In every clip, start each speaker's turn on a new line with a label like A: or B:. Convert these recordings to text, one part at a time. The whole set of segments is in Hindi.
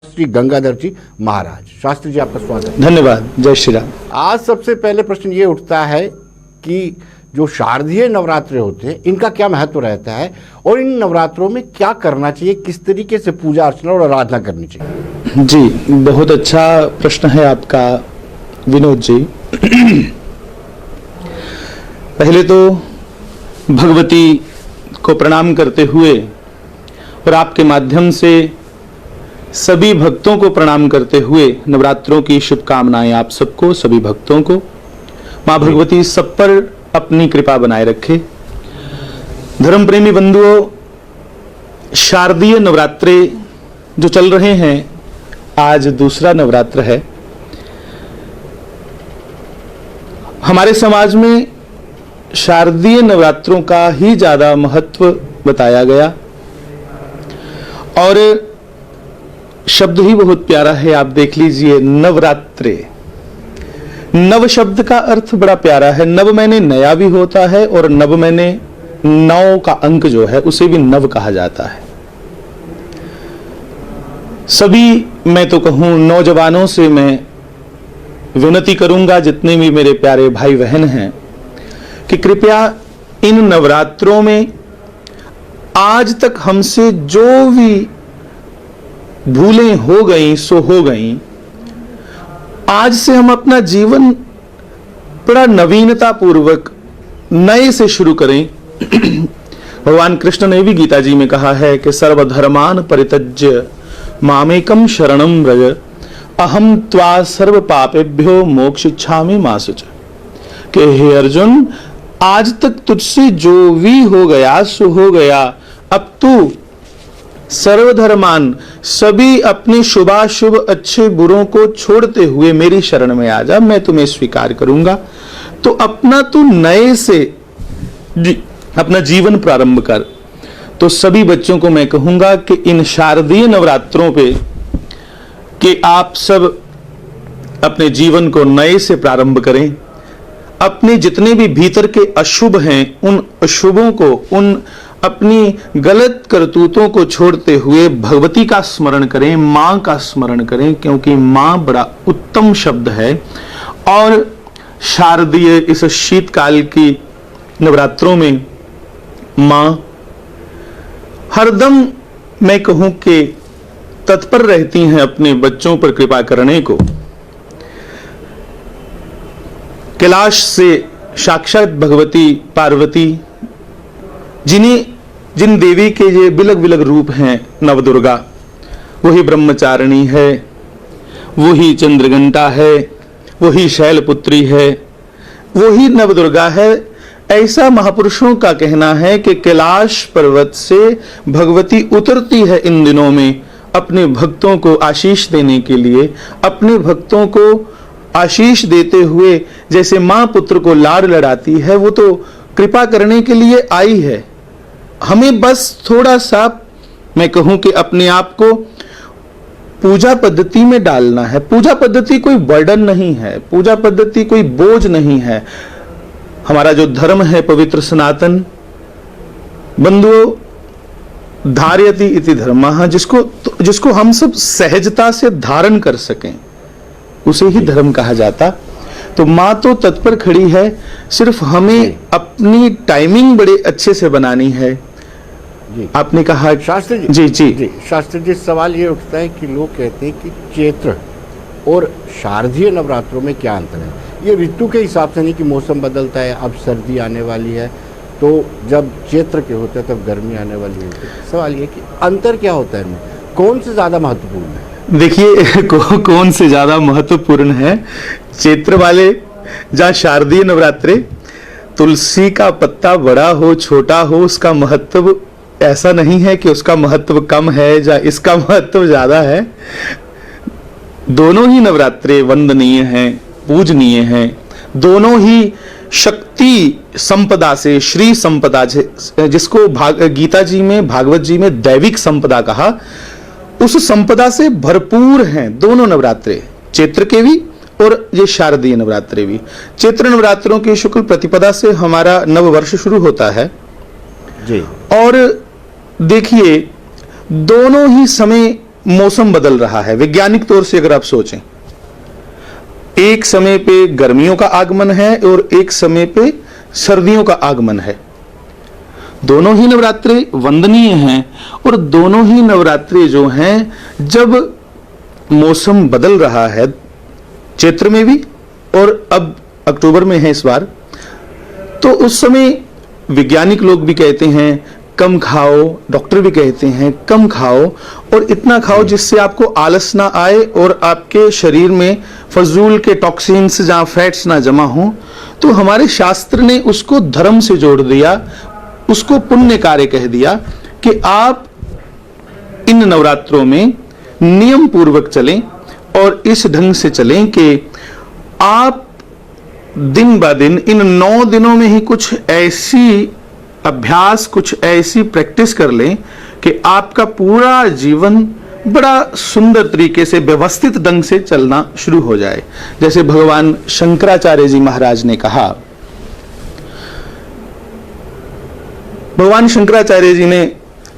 A: श्री गंगाधर जी महाराज। शास्त्री जी आपका स्वागत है।
B: धन्यवाद। जय श्री राम।
A: आज सबसे पहले प्रश्न ये उठता है कि जो शारदीय नवरात्रे होते हैं इनका क्या महत्व रहता है और इन नवरात्रों में क्या करना चाहिए, किस तरीके से पूजा अर्चना और आराधना करनी चाहिए?
B: जी, बहुत अच्छा प्रश्न है आपका विनोद जी। पहले तो भगवती को प्रणाम करते हुए और आपके माध्यम से सभी भक्तों को प्रणाम करते हुए नवरात्रों की शुभकामनाएं आप सबको, सभी भक्तों को। मां भगवती सब पर अपनी कृपा बनाए रखे। धर्म प्रेमी बंधुओं, शारदीय नवरात्रे जो चल रहे हैं, आज दूसरा नवरात्र है। हमारे समाज में शारदीय नवरात्रों का ही ज्यादा महत्व बताया गया और शब्द ही बहुत प्यारा है। आप देख लीजिए, नवरात्रे। नव शब्द का अर्थ बड़ा प्यारा है। नव मैंने नया भी होता है और नव मैंने 9 का अंक जो है उसे भी नव कहा जाता है। सभी, मैं तो कहूं नौजवानों से मैं विनती करूंगा, जितने भी मेरे प्यारे भाई बहन हैं, कि कृपया इन नवरात्रों में आज तक हमसे जो भी भूलें हो गई सो हो गई, आज से हम अपना जीवन बड़ा नवीनता पूर्वक नए से शुरू करें। भगवान कृष्ण ने भी गीता जी में कहा है कि सर्वधर्मान परित्यज्य मामेकम शरणम व्रज अहम त्वा सर्व पापेभ्यो मोक्षिच्छामि मा शुच। कि हे अर्जुन, आज तक तुझसे जो भी हो गया सो हो गया, अब तू सर्वधर्मान, सभी अपने शुभाशुभ अच्छे बुरों को छोड़ते हुए मेरी शरण में आ जा, मैं तुम्हें स्वीकार करूंगा। तो अपना तू नए से अपना जीवन प्रारंभ कर। तो सभी बच्चों को मैं कहूंगा कि इन शारदीय नवरात्रों पे कि आप सब अपने जीवन को नए से प्रारंभ करें। अपने जितने भी भीतर के अशुभ हैं, उन अशुभों को, उन अपनी गलत करतूतों को छोड़ते हुए भगवती का स्मरण करें, मां का स्मरण करें, क्योंकि मां बड़ा उत्तम शब्द है। और शारदीय इस शीतकाल की नवरात्रों में मां हरदम, मैं कहूं कि तत्पर रहती हैं अपने बच्चों पर कृपा करने को। कैलाश से साक्षात भगवती पार्वती, जिन देवी के ये बिलग बिलग रूप हैं, नवदुर्गा, वही ब्रह्मचारिणी है, वही चंद्रघंटा है, वही शैलपुत्री है, वही नवदुर्गा है। ऐसा महापुरुषों का कहना है कि कैलाश पर्वत से भगवती उतरती है इन दिनों में अपने भक्तों को आशीष देने के लिए। अपने भक्तों को आशीष देते हुए जैसे मां पुत्र को लाड़ लड़ाती है, वो तो कृपा करने के लिए आई है। हमें बस थोड़ा सा, मैं कहूं कि अपने आप को पूजा पद्धति में डालना है। पूजा पद्धति कोई बर्डन नहीं है, पूजा पद्धति कोई बोझ नहीं है। हमारा जो धर्म है पवित्र सनातन, बंधुओं, धार्यति इति धर्मः, जिसको हम सब सहजता से धारण कर सकें, उसे ही धर्म कहा जाता। तो मां तो तत्पर खड़ी है, सिर्फ हमें अपनी टाइमिंग बड़े अच्छे से बनानी है।
A: जी।
B: आपने कहा
A: शास्त्री जी,
B: जी जी
A: जी शास्त्री जी, सवाल ये उठता है कि लोग कहते हैं कि चैत्र और शारदीय नवरात्रों में क्या अंतर है? ये ऋतु के हिसाब से नहीं कि मौसम बदलता है, अब सर्दी आने वाली है, तो जब चैत्र के होते हैं तब गर्मी आने वाली होती है। सवाल ये कि अंतर क्या होता है इनमें, कौन से ज्यादा महत्वपूर्ण है?
B: देखिए, कौन से ज्यादा महत्वपूर्ण है? चैत्र वाले, जहाँ शारदीय नवरात्रे, तुलसी का पत्ता बड़ा हो छोटा हो, उसका महत्व ऐसा नहीं है कि उसका महत्व कम है या इसका महत्व ज्यादा है। दोनों ही नवरात्रे वंदनीय हैं, पूजनीय हैं। दोनों ही शक्ति संपदा से, श्री संपदा, जिसको गीता जी में, भागवत जी में दैविक संपदा कहा, उस संपदा से भरपूर हैं दोनों नवरात्रे, चैत्र के भी और ये शारदीय नवरात्रे भी। चैत्र नवरात्रों की शुक्ल प्रतिपदा से हमारा नव वर्ष शुरू होता है जी। और देखिए, दोनों ही समय मौसम बदल रहा है, वैज्ञानिक तौर से अगर आप सोचें, एक समय पे गर्मियों का आगमन है और एक समय पे सर्दियों का आगमन है। दोनों ही नवरात्रे वंदनीय हैं और दोनों ही नवरात्रे जो हैं, जब मौसम बदल रहा है, चैत्र में भी और अब अक्टूबर में है इस बार, तो उस समय वैज्ञानिक लोग भी कहते हैं कम खाओ, डॉक्टर भी कहते हैं कम खाओ और इतना खाओ जिससे आपको आलस ना आए और आपके शरीर में फजूल के टॉक्सिन्स जहां फैट्स ना जमा हो। तो हमारे शास्त्र ने उसको धर्म से जोड़ दिया, उसको पुण्य कार्य कह दिया कि आप इन नवरात्रों में नियम पूर्वक चलें और इस ढंग से चलें कि आप दिन ब दिन इन 9 दिनों में ही कुछ ऐसी अभ्यास, कुछ ऐसी प्रैक्टिस कर लें कि आपका पूरा जीवन बड़ा सुंदर तरीके से व्यवस्थित ढंग से चलना शुरू हो जाए। जैसे भगवान शंकराचार्य जी महाराज ने कहा, भगवान शंकराचार्य जी ने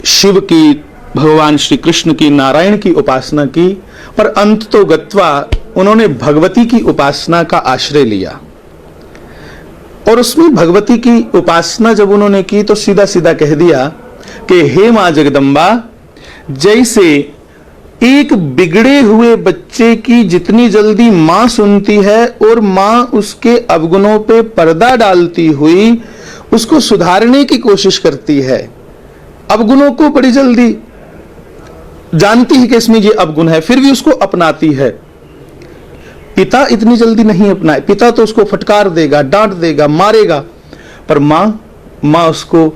B: शिव की, भगवान श्री कृष्ण की, नारायण की उपासना की, पर अंत तो गत्वा उन्होंने भगवती की उपासना का आश्रय लिया। और उसमें भगवती की उपासना जब उन्होंने की तो सीधा सीधा कह दिया कि हे मां जगदम्बा, जैसे एक बिगड़े हुए बच्चे की जितनी जल्दी मां सुनती है और मां उसके अवगुणों पे पर्दा डालती हुई उसको सुधारने की कोशिश करती है, अवगुणों को बड़ी जल्दी जानती है कि इसमें ये अवगुण है, फिर भी उसको अपनाती है। पिता इतनी जल्दी नहीं अपनाए, पिता तो उसको फटकार देगा, डांट देगा, मारेगा, पर मां उसको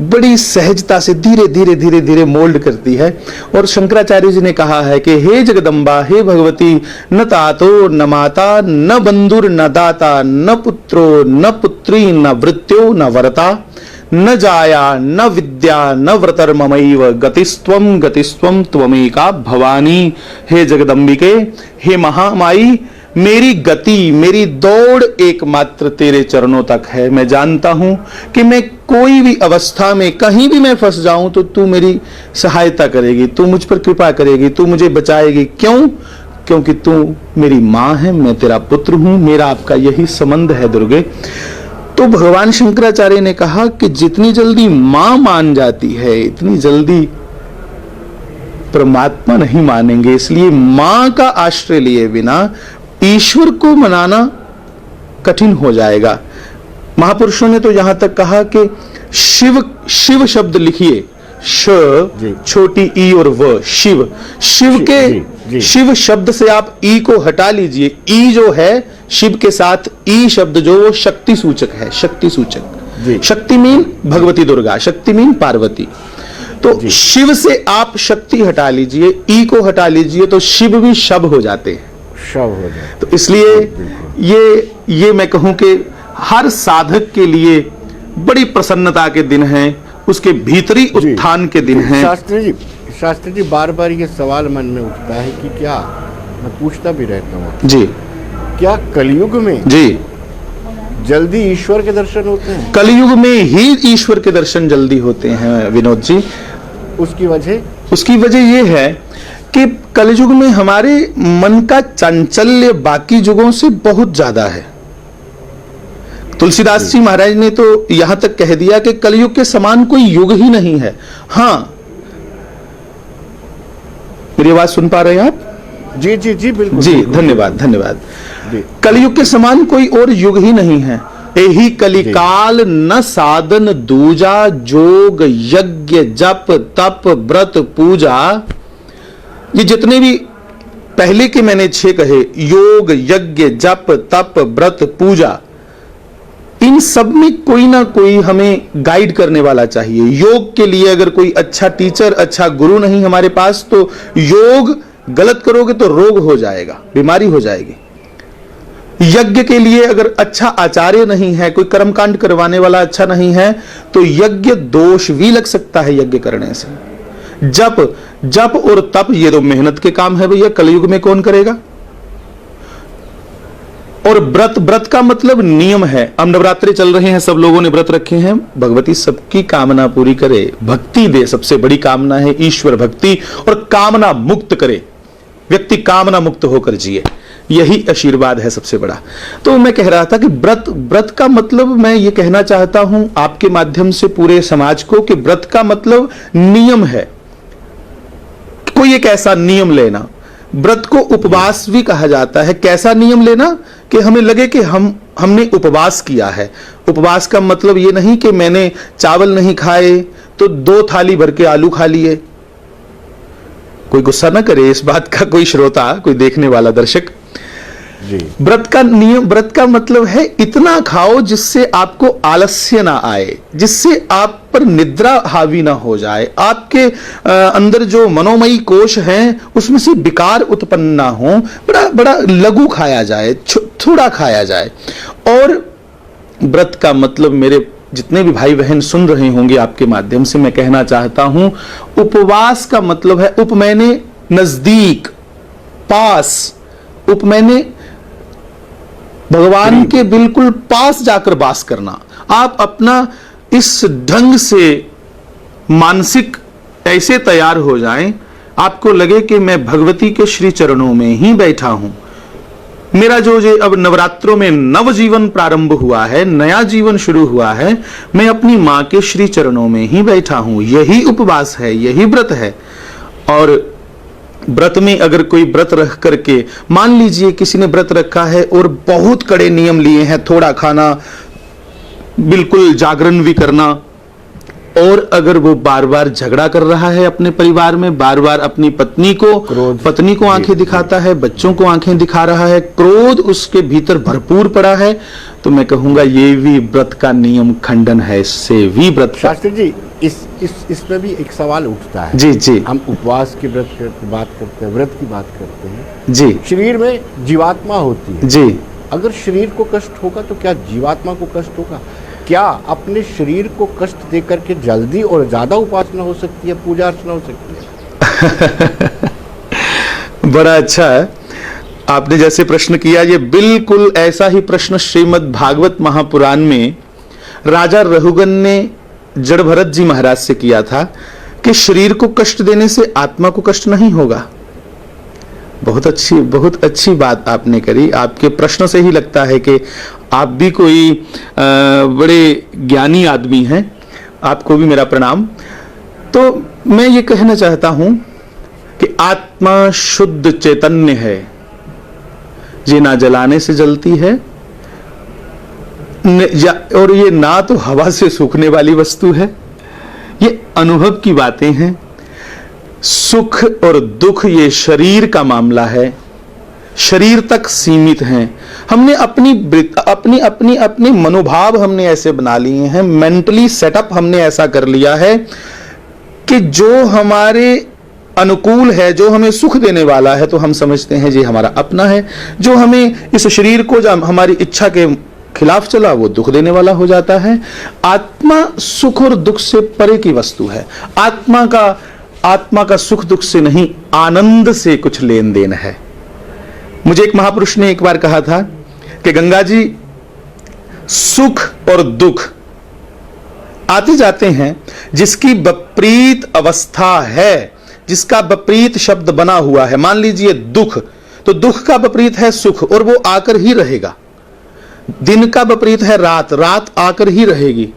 B: बड़ी सहजता से धीरे धीरे धीरे धीरे मोल्ड करती है। और शंकराचार्य जी ने कहा है कि हे जगदम्बा, हे भगवती, न तातो न माता न बंधुर न दाता न पुत्रो न पुत्री न वृत्यो न वरता न जाया न विद्या न व्रतर ममैव गतिस्त्वम त्वमेका भवानी। हे जगदम्बिके, हे महामाई, मेरी गति, मेरी दौड़ एकमात्र तेरे चरणों तक है। मैं जानता हूं कि मैं कोई भी अवस्था में कहीं भी मैं फंस जाऊं तो तू मेरी सहायता करेगी, तू मुझ पर कृपा करेगी, तू मुझे बचाएगी। क्यों? क्योंकि तू मेरी मां है, मैं तेरा पुत्र हूं, मेरा आपका यही संबंध है दुर्गे। तो भगवान शंकराचार्य ने कहा कि जितनी जल्दी मां मान जाती है, इतनी जल्दी परमात्मा नहीं मानेंगे। इसलिए मां का आश्रय लिए बिना ईश्वर को मनाना कठिन हो जाएगा। महापुरुषों ने तो यहां तक कहा कि शिव शब्द लिखिए, श छोटी ई और व, शिव। शिव शब्द से आप ई को हटा लीजिए। ई जो है शिव के साथ ई शब्द जो वो शक्ति सूचक है, शक्ति सूचक। शक्ति मीन भगवती दुर्गा, शक्ति मीन पार्वती। तो शिव से आप शक्ति हटा लीजिए, ई को हटा लीजिए, तो शिव भी शब हो जाते हैं,
A: शव हो जाए।
B: तो इसलिए ये मैं कहूं कि हर साधक के लिए बड़ी प्रसन्नता के दिन हैं, उसके भीतरी उत्थान के दिन हैं।
A: शास्त्री जी बार बार ये सवाल मन में उठता है कि क्या, मैं पूछता भी रहता हूँ
B: जी,
A: क्या कलयुग में
B: जी
A: जल्दी ईश्वर के दर्शन होते हैं?
B: कलयुग में ही ईश्वर के दर्शन जल्दी होते हैं विनोद जी।
A: उसकी वजह
B: ये है कि कलयुग में हमारे मन का चांचल्य बाकी युगों से बहुत ज्यादा है। तुलसीदास जी महाराज ने तो यहां तक कह दिया कि कलयुग के समान कोई युग ही नहीं है। हां, मेरी आवाज सुन पा रहे हैं आप?
A: जी जी जी बिल्कुल
B: जी, धन्यवाद धन्यवाद। कलयुग के समान कोई और युग ही नहीं है। यही कलिकाल न साधन दूजा, जोग यज्ञ जप तप व्रत पूजा। ये जितने भी पहले के मैंने 6 कहे, योग यज्ञ जप तप व्रत पूजा, इन सब में कोई ना कोई हमें गाइड करने वाला चाहिए। योग के लिए अगर कोई अच्छा टीचर, अच्छा गुरु नहीं हमारे पास, तो योग गलत करोगे तो रोग हो जाएगा, बीमारी हो जाएगी। यज्ञ के लिए अगर अच्छा आचार्य नहीं है, कोई कर्मकांड करवाने वाला अच्छा नहीं है, तो यज्ञ दोष भी लग सकता है यज्ञ करने से। जप और तप ये तो मेहनत के काम है भैया, कलयुग में कौन करेगा? और व्रत, व्रत का मतलब नियम है। अब नवरात्रे चल रहे हैं, सब लोगों ने व्रत रखे हैं, भगवती सबकी कामना पूरी करे, भक्ति दे, सबसे बड़ी कामना है ईश्वर भक्ति, और कामना मुक्त करे, व्यक्ति कामना मुक्त होकर जिए, यही आशीर्वाद है सबसे बड़ा। तो मैं कह रहा था कि व्रत, व्रत का मतलब मैं ये कहना चाहता हूं आपके माध्यम से पूरे समाज को कि व्रत का मतलब नियम है, कोई एक ऐसा नियम लेना। व्रत को उपवास भी कहा जाता है। कैसा नियम लेना कि हमें लगे कि हमने उपवास किया है। उपवास का मतलब ये नहीं कि मैंने चावल नहीं खाए तो 2 थाली भर के आलू खा लिए। कोई गुस्सा ना करे इस बात का, कोई श्रोता, कोई देखने वाला दर्शक।
A: जी।
B: व्रत का नियम, व्रत का मतलब है इतना खाओ जिससे आपको आलस्य ना आए, जिससे आप पर निद्रा हावी ना हो जाए, आपके अंदर जो मनोमयी कोश हैं उसमें से विकार उत्पन्न ना हो, बड़ा बड़ा लघु खाया जाए, थोड़ा खाया जाए। और व्रत का मतलब मेरे जितने भी भाई बहन सुन रहे होंगे आपके माध्यम से मैं कहना चाहता हूं, उपवास का मतलब है उप मैंने नजदीक, पास, उप मैंने भगवान के बिल्कुल पास जाकर वास करना। आप अपना इस ढंग से मानसिक ऐसे तैयार हो जाएं, आपको लगे कि मैं भगवती के श्री चरणों में ही बैठा हूं। मेरा जो अब नवरात्रों में नव जीवन प्रारंभ हुआ है, नया जीवन शुरू हुआ है, मैं अपनी मां के श्री चरणों में ही बैठा हूं। यही उपवास है, यही व्रत है। और व्रत में अगर कोई व्रत रख करके, मान लीजिए किसी ने व्रत रखा है और बहुत कड़े नियम लिए हैं, थोड़ा खाना, बिल्कुल जागरण भी करना, और अगर वो बार बार झगड़ा कर रहा है अपने परिवार में, बार बार अपनी पत्नी को आंखें दिखाता है, बच्चों को आंखें दिखा रहा है, क्रोध उसके भीतर भरपूर पड़ा है, तो मैं कहूंगा ये भी व्रत का नियम खंडन है। इससे भी व्रत।
A: शास्त्री जी, इसमें भी एक सवाल उठता है।
B: जी जी।
A: हम उपवास की बात करते हैं, व्रत की बात करते हैं
B: जी।
A: शरीर में जीवात्मा होती है
B: जी।
A: अगर शरीर को कष्ट होगा तो क्या जीवात्मा को कष्ट होगा? क्या अपने शरीर को कष्ट दे करके जल्दी और ज्यादा उपासना हो सकती है, पूजा अर्चना हो सकती है?
B: बड़ा अच्छा है आपने जैसे प्रश्न किया। ये बिल्कुल ऐसा ही प्रश्न श्रीमद् भागवत महापुराण में राजा रघुगन ने जड़ भरत जी महाराज से किया था कि शरीर को कष्ट देने से आत्मा को कष्ट नहीं होगा। बहुत अच्छी बात आपने करी। आपके प्रश्न से ही लगता है कि आप भी कोई बड़े ज्ञानी आदमी हैं। आपको भी मेरा प्रणाम। तो मैं ये कहना चाहता हूं कि आत्मा शुद्ध चैतन्य है, ये ना जलाने से जलती है और ये ना तो हवा से सूखने वाली वस्तु है। ये अनुभव की बातें हैं। सुख और दुख ये शरीर का मामला है, शरीर तक सीमित हैं। हमने अपनी मनोभाव हमने ऐसे बना लिए हैं, मेंटली सेटअप हमने ऐसा कर लिया है कि जो हमारे अनुकूल है, जो हमें सुख देने वाला है, तो हम समझते हैं ये हमारा अपना है। जो हमें इस शरीर को जो हमारी इच्छा के खिलाफ चला वो दुख देने वाला हो जाता है। आत्मा सुख और दुख से परे की वस्तु है। आत्मा का सुख दुख से नहीं, आनंद से कुछ लेन देन है। मुझे एक महापुरुष ने एक बार कहा था कि गंगा जी, सुख और दुख आते जाते हैं, जिसकी विपरीत अवस्था है, जिसका विपरीत शब्द बना हुआ है, मान लीजिए दुख, तो दुख का विपरीत है सुख और वो आकर ही रहेगा। दिन का विपरीत है रात, रात आकर ही रहेगी।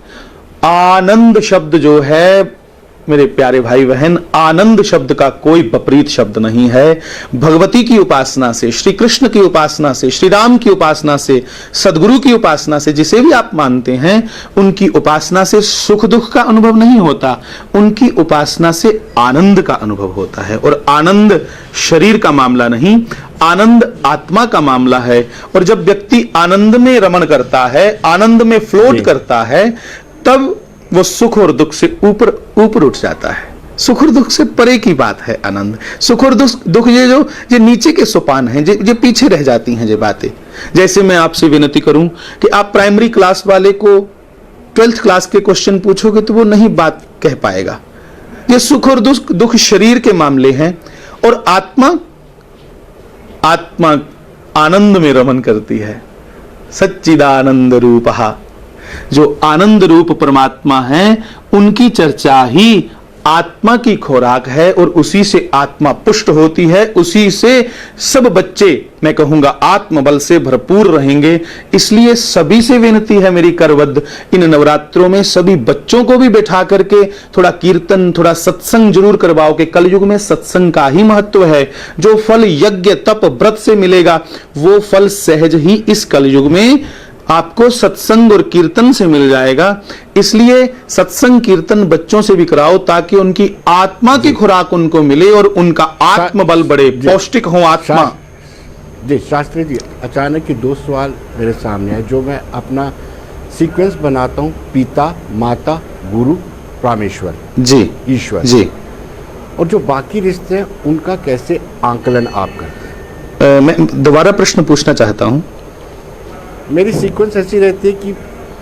B: आनंद शब्द जो है मेरे प्यारे भाई बहन, आनंद शब्द का कोई विपरीत शब्द नहीं है। भगवती की उपासना से, श्री कृष्ण की उपासना से, श्री राम की उपासना से, सदगुरु की उपासना से, जिसे भी आप मानते हैं, उनकी उपासना से सुख दुख का अनुभव नहीं होता, उनकी उपासना से आनंद का अनुभव होता है। और आनंद शरीर का मामला नहीं, आनंद आत्मा का मामला है। और जब व्यक्ति आनंद में रमण करता है, आनंद में फ्लोट करता है, तब वो सुख और दुख से ऊपर उठ जाता है। सुख और दुख से परे की बात है आनंद। सुख और दुख ये नीचे के सोपान हैं, जो पीछे रह जाती हैं ये बातें। जैसे मैं आपसे विनती करूं कि आप प्राइमरी क्लास वाले को 12th क्लास के क्वेश्चन पूछोगे तो वो नहीं बात कह पाएगा। ये सुख और दुख शरीर के मामले हैं और आत्मा आनंद में रमन करती है। सच्चिदानंद रूपः, जो आनंद रूप परमात्मा है उनकी चर्चा ही आत्मा की खुराक है और उसी से आत्मा पुष्ट होती है, उसी से सब बच्चे मैं कहूंगा आत्मबल से भरपूर रहेंगे। इसलिए सभी से विनती है मेरी करबद्ध, इन नवरात्रों में सभी बच्चों को भी बैठा करके थोड़ा कीर्तन, थोड़ा सत्संग जरूर करवाओ कि कलयुग में सत्संग का ही महत्व है। जो फल यज्ञ तप व्रत से मिलेगा वो फल सहज ही इस कलयुग में आपको सत्संग और कीर्तन से मिल जाएगा। इसलिए सत्संग कीर्तन बच्चों से भी कराओ ताकि उनकी आत्मा की खुराक उनको मिले और उनका आत्मबल बढ़े, पौष्टिक हो आत्मा।
A: जी शास्त्री जी, अचानक ही 2 सवाल मेरे सामने है जो मैं अपना सीक्वेंस बनाता हूँ, पिता माता गुरु रामेश्वर
B: जी
A: ईश्वर
B: जी,
A: और जो बाकी रिश्ते हैं उनका कैसे आंकलन आप करते हैं?
B: मैं दोबारा प्रश्न पूछना चाहता हूं।
A: मेरी सीक्वेंस ऐसी रहती है कि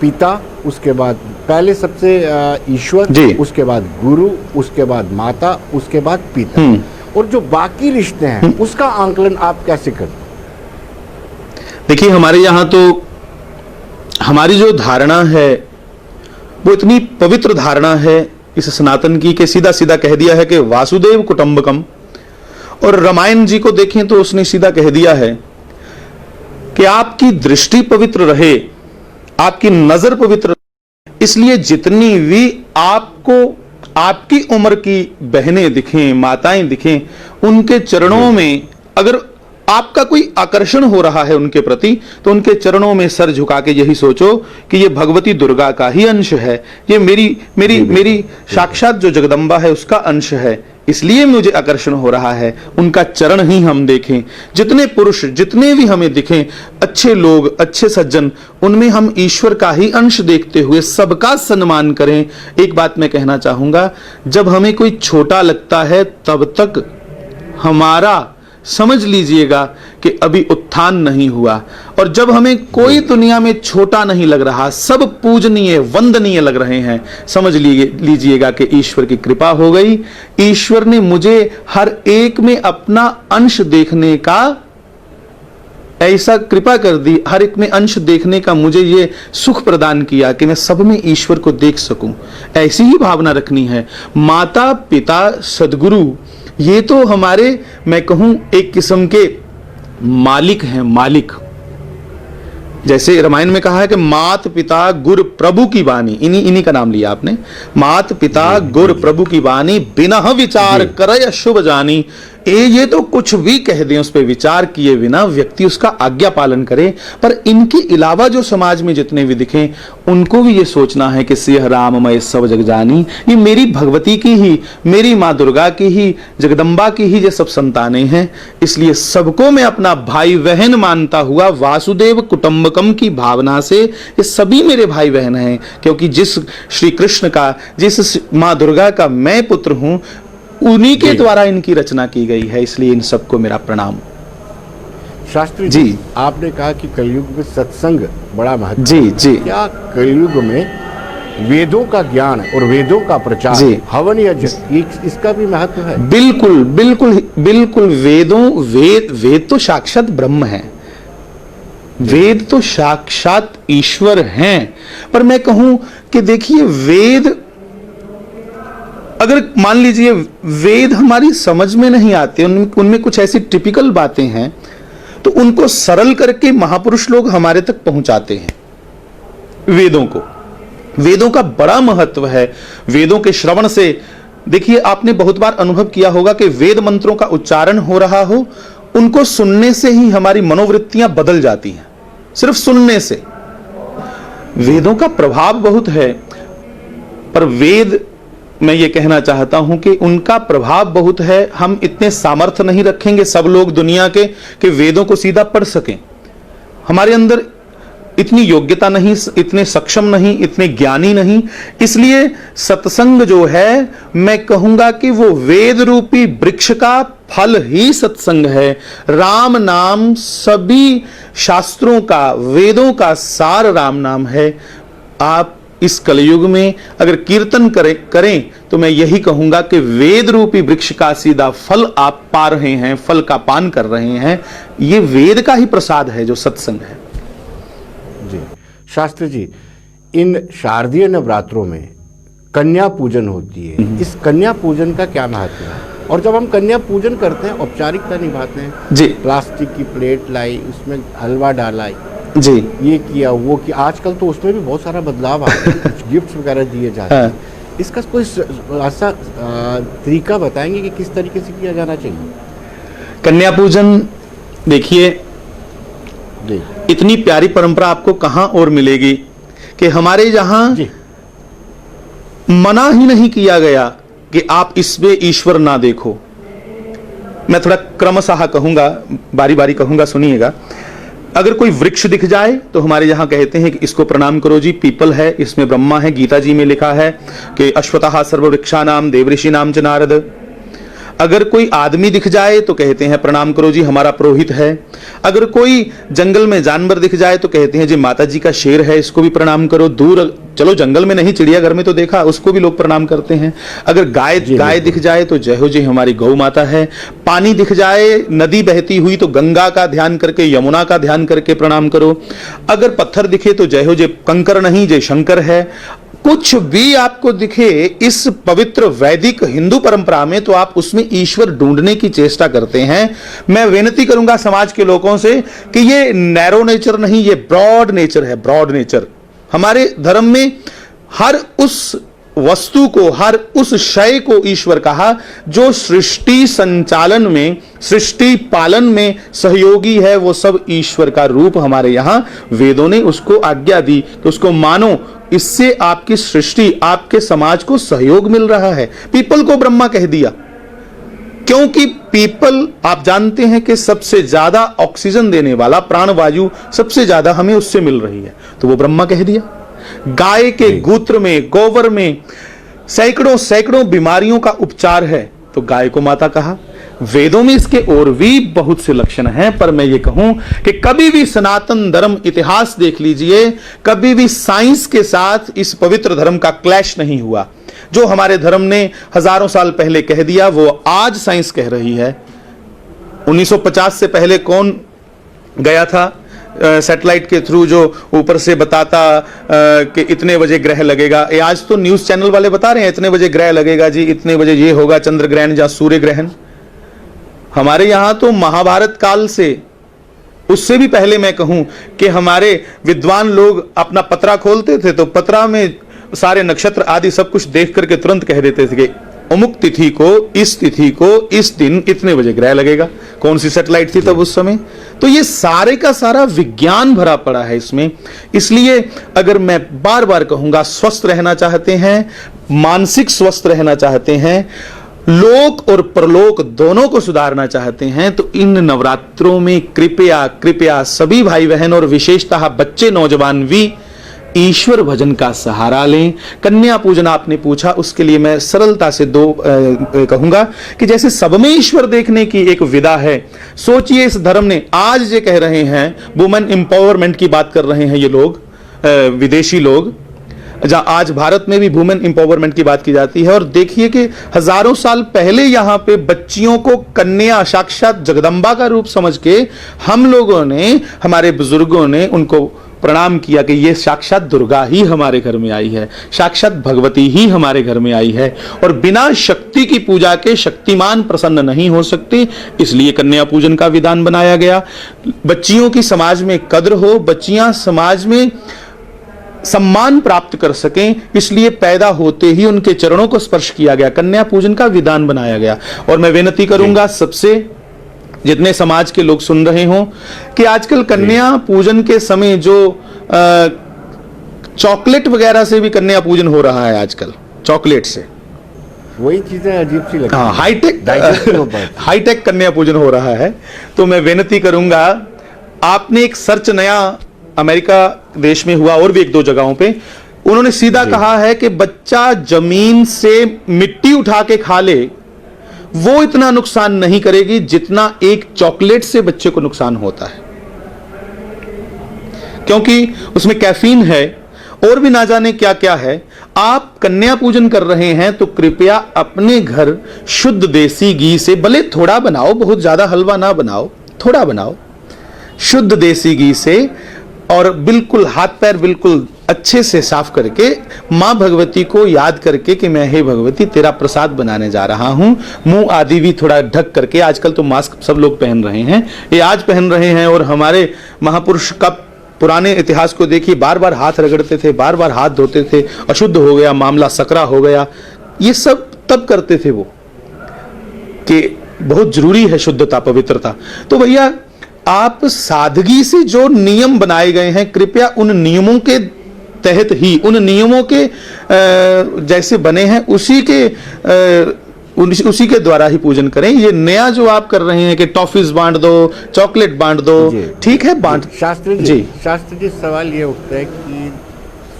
A: पिता, उसके बाद पहले सबसे ईश्वर, उसके बाद गुरु, उसके बाद माता, उसके बाद पिता, और जो बाकी रिश्ते हैं उसका आंकलन आप कैसे करते हैं?
B: देखिए हमारे यहां तो हमारी जो धारणा है वो इतनी पवित्र धारणा है इस सनातन की कि सीधा सीधा कह दिया है कि वासुदेव कुटुंबकम, और रामायण जी को देखें तो उसने सीधा कह दिया है कि आपकी दृष्टि पवित्र रहे, आपकी नजर पवित्र रहे। इसलिए जितनी भी आपको आपकी उम्र की बहनें दिखें, माताएं दिखें, उनके चरणों में अगर आपका कोई आकर्षण हो रहा है उनके प्रति, तो उनके चरणों में सर झुका के यही सोचो कि ये भगवती दुर्गा का ही अंश है, ये मेरी मेरी मेरी साक्षात जो जगदम्बा है उसका अंश है, इसलिए मुझे आकर्षण हो रहा है। उनका चरण ही हम देखें। जितने पुरुष जितने भी हमें दिखें, अच्छे लोग, अच्छे सज्जन, उनमें हम ईश्वर का ही अंश देखते हुए सबका सम्मान करें। एक बात मैं कहना चाहूंगा, जब हमें कोई छोटा लगता है तब तक हमारा समझ लीजिएगा कि अभी उत्थान नहीं हुआ, और जब हमें कोई दुनिया में छोटा नहीं लग रहा, सब पूजनीय वंदनीय लग रहे हैं, समझ लीजिएगा कि ईश्वर की कृपा हो गई। ईश्वर ने मुझे हर एक में अपना अंश देखने का ऐसा कृपा कर दी, हर एक में अंश देखने का मुझे ये सुख प्रदान किया कि मैं सब में ईश्वर को देख सकूं। ऐसी ही भावना रखनी है। माता पिता सदगुरु ये तो हमारे मैं कहूं एक किस्म के मालिक हैं, मालिक। जैसे रामायण में कहा है कि मात पिता गुरु प्रभु की वाणी, इन्हीं का नाम लिया आपने, मात पिता गुरु प्रभु की वाणी, बिना विचार करे शुभ जानी। ये तो कुछ भी कह दें, उस पर विचार किए बिना व्यक्ति उसका आज्ञा पालन करे। पर इनके अलावा जो समाज में जितने भी दिखें, उनको भी ये सोचना है कि सिंह राममय सब जग जानी, ये मेरी भगवती की ही, मेरी माँ दुर्गा की ही, जगदम्बा की ही ये सब संतानें हैं। इसलिए सबको मैं अपना भाई बहन मानता हुआ वासुदेव कुटुंबकम की भावना से ये सभी मेरे भाई बहन हैं, क्योंकि जिस श्री कृष्ण का, जिस माँ दुर्गा का मैं पुत्र हूं, उन्हीं के द्वारा इनकी रचना की गई है। इसलिए इन सबको मेरा प्रणाम।
A: शास्त्री जी, आपने कहा कि कलयुग में सत्संग बड़ा महत्व
B: जी जी,
A: क्या कलयुग में वेदों का ज्ञान और वेदों का प्रचार, हवन यज्ञ, इसका भी महत्व है?
B: बिल्कुल बिल्कुल बिल्कुल। वेद तो साक्षात ब्रह्म है, वेद तो साक्षात ईश्वर हैं। पर मैं कहूं कि देखिए, वेद अगर मान लीजिए वेद हमारी समझ में नहीं आते, उनमें कुछ ऐसी टिपिकल बातें हैं, तो उनको सरल करके महापुरुष लोग हमारे तक पहुंचाते हैं वेदों को। वेदों का बड़ा महत्व है। वेदों के श्रवण से, देखिए आपने बहुत बार अनुभव किया होगा कि वेद मंत्रों का उच्चारण हो रहा हो, उनको सुनने से ही हमारी मनोवृत्तियां बदल जाती हैं, सिर्फ सुनने से। वेदों का प्रभाव बहुत है, पर वेद, मैं ये कहना चाहता हूं कि उनका प्रभाव बहुत है। हम इतने सामर्थ्य नहीं रखेंगे सब लोग दुनिया के कि वेदों को सीधा पढ़ सकें। हमारे अंदर इतनी योग्यता नहीं, इतने सक्षम नहीं, इतने ज्ञानी नहीं। इसलिए सत्संग जो है, मैं कहूंगा कि वो वेद रूपी वृक्ष का फल ही सत्संग है। राम नाम सभी शास्त्रों का, वेदों का सार राम नाम है। आप इस कलयुग में अगर कीर्तन करें तो मैं यही कहूंगा कि वेद रूपी वृक्ष का सीधा फल आप पा रहे हैं, फल का पान कर रहे हैं। ये वेद का ही प्रसाद है जो सत्संग है।
A: शास्त्री जी, इन शारदीय नवरात्रों में कन्या पूजन होती है, इस कन्या पूजन का क्या महत्व है? और जब हम कन्या पूजन करते हैं, औपचारिकता निभाते हैं
B: जी
A: प्लास्टिक की प्लेट लाई, उसमें हलवा डाला,
B: जी
A: ये किया वो किया, आजकल तो उसमें भी बहुत सारा बदलाव आ गया है, कुछ गिफ्ट्स वगैरह दिए जाते हैं। इसका कोई ऐसा तरीका बताएंगे कि किस तरीके से किया जाना चाहिए?
B: कन्या पूजन देखिए,
A: जी
B: इतनी प्यारी परंपरा आपको कहां और मिलेगी कि हमारे यहाँ
A: जी
B: मना ही नहीं किया गया कि आप इसमें ईश्वर ना देखो। मैं थोड़ा क्रमशः कहूंगा, बारी बारी कहूंगा, सुनिएगा। अगर कोई वृक्ष दिख जाए तो हमारे यहां कहते हैं कि इसको प्रणाम करो जी, पीपल है, इसमें ब्रह्मा है, गीता जी में लिखा है कि अश्वतः सर्ववृक्षानाम देवऋषि नाम च नारद। अगर कोई आदमी दिख जाए तो कहते हैं प्रणाम करो जी, हमारा पुरोहित है। अगर कोई जंगल में जानवर दिख जाए तो कहते हैं जी माता जी का शेर है, इसको भी प्रणाम करो। दूर चलो जंगल में नहीं, चिड़ियाघर में तो देखा, उसको भी लोग प्रणाम करते हैं। अगर गाय दिख जाए तो जय हो जी हमारी गौ माता है। पानी दिख जाए, नदी बहती हुई तो गंगा का ध्यान करके, यमुना का ध्यान करके प्रणाम करो। अगर पत्थर दिखे तो जय हो जी कंकर नहीं, जय शंकर है। कुछ भी आपको दिखे इस पवित्र वैदिक हिंदू परंपरा में, तो आप उसमें ईश्वर ढूंढने की चेष्टा करते हैं। मैं विनती करूंगा समाज के लोगों से कि ये नैरो नेचर नहीं, ये ब्रॉड नेचर है, ब्रॉड नेचर। हमारे धर्म में हर उस वस्तु को, हर उस शय को ईश्वर कहा जो सृष्टि संचालन में, सृष्टि पालन में सहयोगी है। वो सब ईश्वर का रूप हमारे यहां वेदों ने उसको आज्ञा दी कि उसको मानो, इससे आपकी सृष्टि, आपके समाज को सहयोग मिल रहा है। पीपल को ब्रह्मा कह दिया क्योंकि पीपल, आप जानते हैं कि सबसे ज्यादा ऑक्सीजन देने वाला प्राणवायु सबसे ज्यादा हमें उससे मिल रही है, तो वो ब्रह्मा कह दिया। गाय के गोत्र में, गोबर में सैकड़ों सैकड़ों बीमारियों का उपचार है, तो गाय को माता कहा। वेदों में इसके और भी बहुत से लक्षण हैं, पर मैं ये कहूं कि कभी भी सनातन धर्म इतिहास देख लीजिए, कभी भी साइंस के साथ इस पवित्र धर्म का क्लैश नहीं हुआ। जो हमारे धर्म ने हजारों साल पहले कह दिया, वो आज साइंस कह रही है। 1950 से पहले कौन गया था सैटेलाइट के थ्रू जो ऊपर से बताता कि इतने बजे ग्रह लगेगा? ये आज तो न्यूज चैनल वाले बता रहे हैं इतने बजे ग्रह लगेगा जी, इतने बजे ये होगा चंद्र ग्रहण या सूर्य ग्रहण। हमारे यहां तो महाभारत काल से, उससे भी पहले मैं कहूं कि हमारे विद्वान लोग अपना पत्रा खोलते थे तो पत्रा में सारे नक्षत्र आदि सब कुछ देख करके तुरंत कह देते थे कि अमुक तिथि को, इस तिथि को, इस दिन इतने बजे ग्रह लगेगा। कौन सी सैटेलाइट थी तब उस समय? तो ये सारे का सारा विज्ञान भरा पड़ा है इसमें। इसलिए अगर मैं बार बार कहूंगा, स्वस्थ रहना चाहते हैं, मानसिक स्वस्थ रहना चाहते हैं, लोक और परलोक दोनों को सुधारना चाहते हैं, तो इन नवरात्रों में कृपया कृपया सभी भाई बहन और विशेषतः बच्चे, नौजवान भी ईश्वर भजन का सहारा लें। कन्या पूजन आपने पूछा, उसके लिए मैं सरलता से दो कहूंगा कि जैसे सब में ईश्वर देखने की एक विधा है, सोचिए इस धर्म ने आज जो कह रहे हैं, वुमेन एम्पावरमेंट की बात कर रहे हैं ये लोग, विदेशी लोग, जहां आज भारत में भी वुमेन एम्पावरमेंट की बात की जाती है। और देखिए कि हजारों साल पहले यहां पे बच्चियों को कन्या, साक्षात जगदम्बा का रूप समझ के हम लोगों ने, हमारे बुजुर्गों ने उनको प्रणाम किया कि ये साक्षात दुर्गा ही हमारे घर में आई है, साक्षात भगवती ही हमारे घर में आई है। और बिना शक्ति की पूजा के शक्तिमान प्रसन्न नहीं हो सकते, इसलिए कन्या पूजन का विधान बनाया गया। बच्चियों की समाज में कद्र हो, बच्चियां समाज में सम्मान प्राप्त कर सकें, इसलिए पैदा होते ही उनके चरणों को स्पर्श किया गया, कन्या पूजन का विधान बनाया गया। और मैं विनती करूंगा सबसे, जितने समाज के लोग सुन रहे हों, कि आजकल कन्या पूजन के समय जो चॉकलेट वगैरह से भी कन्या पूजन हो रहा है, आजकल चॉकलेट से,
A: वही चीजें अजीब सी लगती
B: हाँ, हाईटेक कन्या पूजन हो रहा है। तो मैं विनती करूंगा, आपने एक सर्च नया अमेरिका देश में हुआ और भी एक दो जगहों पे, उन्होंने सीधा कहा है कि बच्चा जमीन से मिट्टी उठा के खा ले, वो इतना नुकसान नहीं करेगी जितना एक चॉकलेट से बच्चे को नुकसान होता है, क्योंकि उसमें कैफीन है और भी ना जाने क्या क्या है। आप कन्या पूजन कर रहे हैं तो कृपया अपने घर शुद्ध देसी घी से, भले थोड़ा बनाओ, बहुत ज्यादा हलवा ना बनाओ, थोड़ा बनाओ, शुद्ध देसी घी से और बिल्कुल हाथ पैर बिल्कुल अच्छे से साफ करके मां भगवती को याद करके कि मैं हे भगवती तेरा प्रसाद बनाने जा रहा हूं, मुंह आदि भी थोड़ा ढक करके, आजकल तो मास्क सब लोग पहन रहे हैं, ये आज पहन रहे हैं, और हमारे महापुरुष का पुराने इतिहास को देखिए, बार बार हाथ रगड़ते थे, बार बार हाथ धोते थे, अशुद्ध हो गया मामला, सकरा हो गया, ये सब तब करते थे वो, कि बहुत जरूरी है शुद्धता पवित्रता। तो भैया आप सादगी से जो नियम बनाए गए हैं, कृपया उन नियमों के तहत ही, उन नियमों के जैसे बने हैं उसी के द्वारा ही पूजन करें। ये नया जो आप कर रहे हैं कि टॉफीज बांट दो, चॉकलेट बांट दो, ठीक है बांट।
A: शास्त्री जी सवाल ये उठता है कि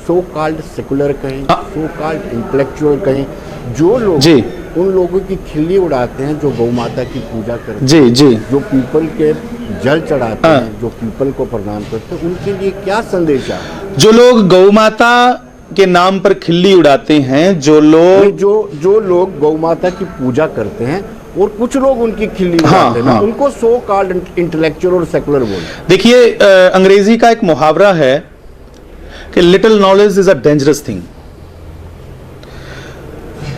A: सो कॉल्ड सेकुलर कहें, सो कॉल्ड इंटेलेक्चुअल कहें, जो लोग उन लोगों की खिल्ली उड़ाते हैं जो गौ माता की पूजा करते हैं, जो पीपल के जल चढ़ाते हैं, जो पीपल को प्रणाम करते हैं, उनके लिए क्या संदेश है?
B: जो लोग गौ माता के नाम पर खिल्ली उड़ाते हैं, जो लोग गौ माता की पूजा करते हैं और कुछ लोग उनकी खिल्ली उड़ाते हैं, उनको सो कॉल्ड इंटेलेक्चुअल और सेकुलर बोलते हैं। देखिए अंग्रेजी का एक मुहावरा है कि little knowledge is a dangerous thing.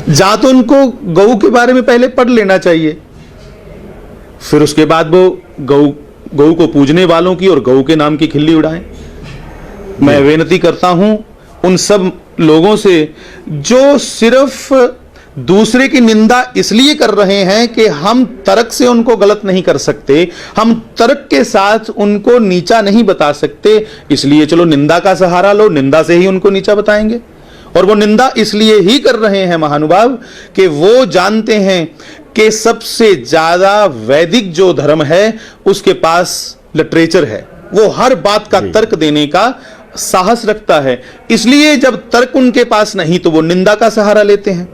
B: जा तो उनको गऊ के बारे में पहले पढ़ लेना चाहिए, फिर उसके बाद वो गऊ को पूजने वालों की और गऊ के नाम की खिल्ली उड़ाएं। मैं विनती करता हूं उन सब लोगों से जो सिर्फ दूसरे की निंदा इसलिए कर रहे हैं कि हम तर्क से उनको गलत नहीं कर सकते, हम तर्क के साथ उनको नीचा नहीं बता सकते, इसलिए चलो निंदा का सहारा लो, निंदा से ही उनको नीचा बताएंगे। और वो निंदा इसलिए ही कर रहे हैं महानुभाव कि वो जानते हैं कि सबसे ज्यादा वैदिक जो धर्म है उसके पास लिटरेचर है, वो हर बात का तर्क देने का साहस रखता है, इसलिए जब तर्क उनके पास नहीं तो वो निंदा का सहारा लेते हैं।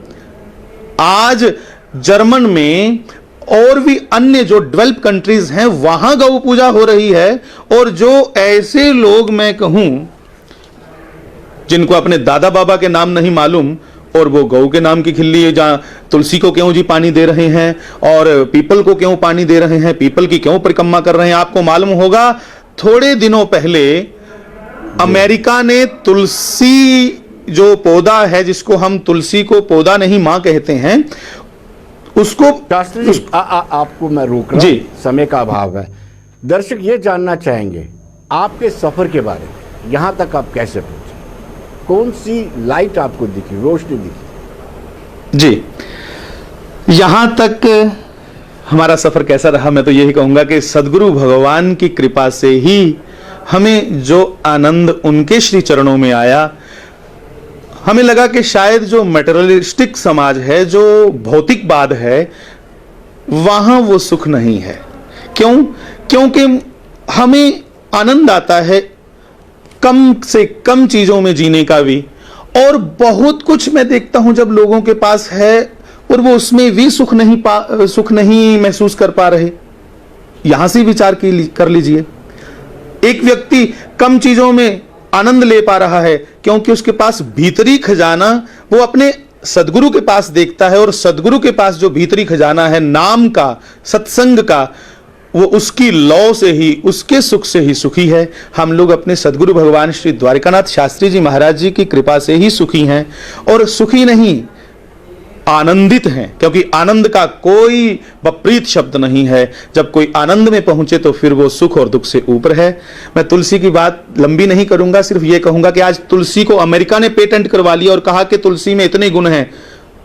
B: आज जर्मन में और भी अन्य जो डेवलप कंट्रीज हैं वहां गौ पूजा हो रही है, और जो ऐसे लोग मैं कहूं जिनको अपने दादा बाबा के नाम नहीं मालूम और वो गौ के नाम की खिल्ली, जहां तुलसी को क्यों जी पानी दे रहे हैं और पीपल को क्यों पानी दे रहे हैं, पीपल की क्यों परिक्रमा कर रहे हैं। आपको मालूम होगा थोड़े दिनों पहले अमेरिका ने तुलसी जो पौधा है, जिसको हम तुलसी को पौधा नहीं मां कहते हैं, उसको
A: आपको मैं रोक रहा हूं, समय का अभाव है। दर्शक ये जानना चाहेंगे आपके सफर के बारे में, यहां तक आप कैसे पहुंचे, कौन सी लाइट आपको दिखी, रोशनी दिखी?
B: जी, यहां तक हमारा सफर कैसा रहा, मैं तो यही कहूंगा कि सदगुरु भगवान की कृपा से ही हमें जो आनंद उनके श्री चरणों में आया, हमें लगा कि शायद जो मटेरियलिस्टिक समाज है, जो भौतिकवाद है, वहां वो सुख नहीं है। क्यों? क्योंकि हमें आनंद आता है कम से कम चीजों में जीने का भी, और बहुत कुछ मैं देखता हूं जब लोगों के पास है और वो उसमें भी सुख नहीं महसूस कर पा रहे। यहां से विचार कर लीजिए, एक व्यक्ति कम चीजों में आनंद ले पा रहा है क्योंकि उसके पास भीतरी खजाना वो अपने सदगुरु के पास देखता है, और सदगुरु के पास जो भीतरी खजाना है नाम का, सत्संग का, वो उसकी लौ से ही, उसके सुख से ही सुखी है। हम लोग अपने सदगुरु भगवान श्री द्वारिकानाथ शास्त्री जी महाराज जी की कृपा से ही सुखी हैं, और सुखी नहीं आनंदित हैं, क्योंकि आनंद का कोई विपरीत शब्द नहीं है। जब कोई आनंद में पहुंचे तो फिर वो सुख और दुख से ऊपर है। मैं तुलसी की बात लंबी नहीं करूंगा, सिर्फ ये कहूंगा कि आज तुलसी को अमेरिका ने पेटेंट करवा लिया और कहा कि तुलसी में इतने गुण हैं,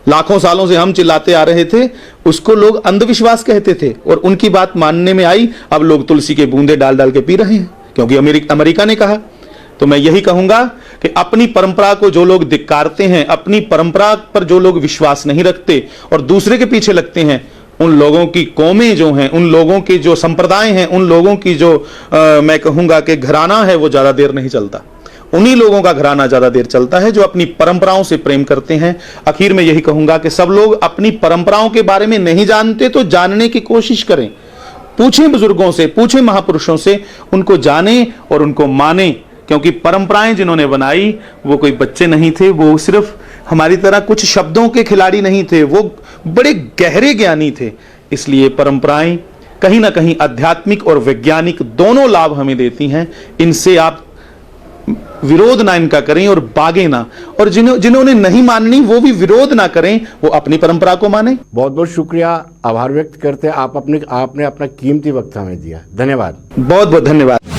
B: लाखों सालों से हम चिल्लाते आ रहे थे, उसको लोग अंधविश्वास कहते थे और उनकी बात मानने में आई। अब लोग तुलसी के बूंदे डाल डाल के पी रहे हैं क्योंकि अमेरिका ने कहा। तो मैं यही कहूंगा कि अपनी परंपरा को जो लोग धिक्कारते हैं, अपनी परंपरा पर जो लोग विश्वास नहीं रखते और दूसरे के पीछे लगते हैं, उन लोगों की कौमें जो हैं, उन लोगों के जो संप्रदाय हैं, उन लोगों की जो मैं कहूंगा कि घराना है, वो ज्यादा देर नहीं चलता। उन्हीं लोगों का घराना ज्यादा देर चलता है जो अपनी परंपराओं से प्रेम करते हैं। आखिर में यही कहूंगा कि सब लोग अपनी परंपराओं के बारे में नहीं जानते तो जानने की कोशिश करें, पूछें बुजुर्गों से, पूछें महापुरुषों से, उनको जानें और उनको मानें, क्योंकि परंपराएं जिन्होंने बनाई वो कोई बच्चे नहीं थे, वो सिर्फ हमारी तरह कुछ शब्दों के खिलाड़ी नहीं थे, वो बड़े गहरे ज्ञानी थे। इसलिए परंपराएं कहीं ना कहीं आध्यात्मिक और वैज्ञानिक दोनों लाभ हमें देती हैं। इनसे आप विरोध ना इनका करें और भागे ना, और जिन्होंने नहीं माननी वो भी विरोध ना करें, वो अपनी परंपरा को माने।
A: बहुत बहुत शुक्रिया, आभार व्यक्त करते हैं। आपने अपना कीमती वक्त हमें दिया, धन्यवाद।
B: बहुत बहुत धन्यवाद।